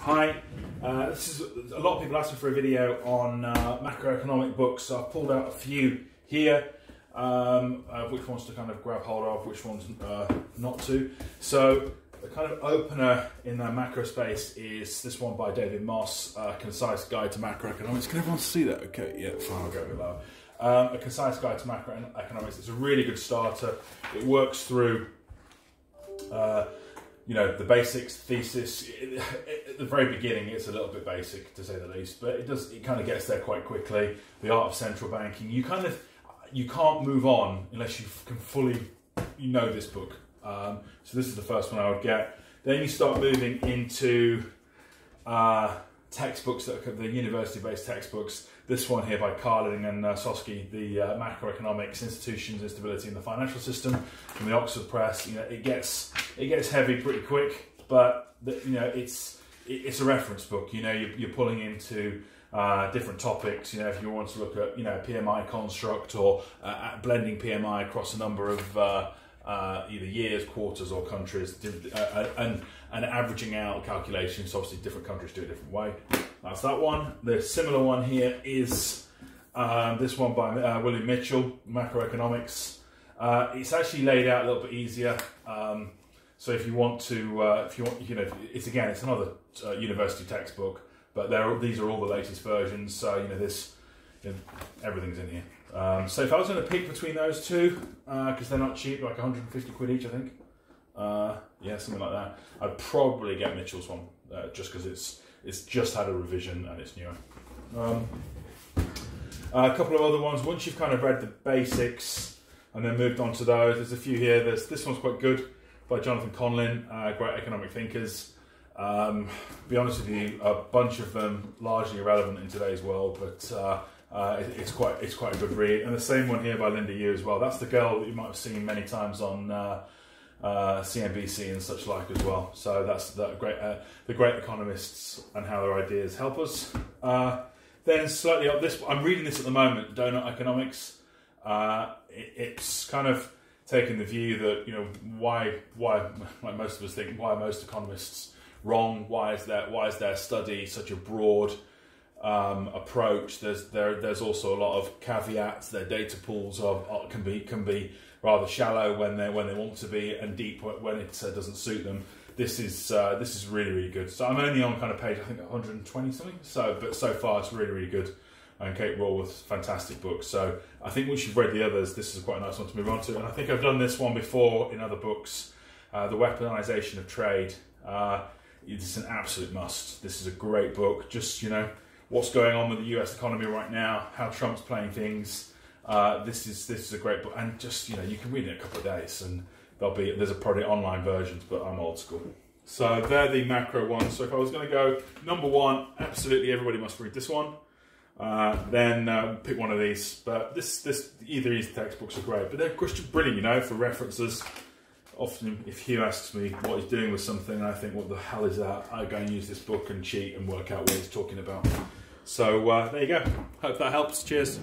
Hi, this is a lot of people asking for a video on macroeconomic books, so I've pulled out a few here, which ones to kind of grab hold of, which ones not to. So the kind of opener in the macro space is this one by David Moss, Concise Guide to Macroeconomics. Can everyone see that? Okay, yeah, fine, I'll go a bit lower. A Concise Guide to Macroeconomics. It's a really good starter. It works through you know, the basics, thesis. At the very beginning, it's a little bit basic, to say the least, but it kind of gets there quite quickly. The art of central banking. You can't move on unless you can fully, know this book. So this is the first one I would get. Then you start moving into textbooks, the university-based textbooks. This one here by Carling and Sosky, the Macroeconomics, Institutions, Instability in the Financial System, from the Oxford Press. It gets heavy pretty quick, but it's a reference book. You're pulling into different topics. If you want to look at PMI construct or blending PMI across a number of either years, quarters, or countries, and averaging out calculations. Obviously, different countries do it a different way. That's that one. The similar one here is this one by William Mitchell, Macroeconomics. It's actually laid out a little bit easier. So if you want to, it's another university textbook, but these are all the latest versions. So everything's in here. So if I was going to pick between those two, because they're not cheap, like 150 quid each, I think. Yeah, something like that. I'd probably get Mitchell's one, just because it's just had a revision and it's newer. A couple of other ones. Once you've kind of read the basics and then moved on to those, there's a few here. This one's quite good, by Jonathan Conlin, Great Economic Thinkers. Be honest with you, a bunch of them largely irrelevant in today's world, but it's quite a good read. And the same one here by Linda Yu as well. That's the girl that you might have seen many times on CNBC and such like as well. So that's the great economists and how their ideas help us. Then slightly up this, I'm reading this at the moment, Donut Economics. It's kind of taken the view that why like most of us think, why are most economists wrong? Why is their study such a broad approach? There's also a lot of caveats. Their data pools can be rather shallow when they want to be, and deep when it doesn't suit them. This is really, really good. So I'm only on kind of page, I think, 120 something. But so far it's really, really good. And Kate Raworth's fantastic book. So I think once you've read the others, this is quite a nice one to move on to. And I think I've done this one before in other books, The Weaponization of Trade. It's an absolute must. This is a great book. Just what's going on with the US economy right now, how Trump's playing things. This is a great book, and just you can read it in a couple of days, and there's probably online versions, but I'm old school. So they're the macro ones. So if I was going to go number one, absolutely everybody must read this one. Then pick one of these. But either of these textbooks are great, but they're just brilliant, for references. Often, if Hugh asks me what he's doing with something, and I think, what the hell is that? I go and use this book and cheat and work out what he's talking about. So there you go. Hope that helps. Cheers.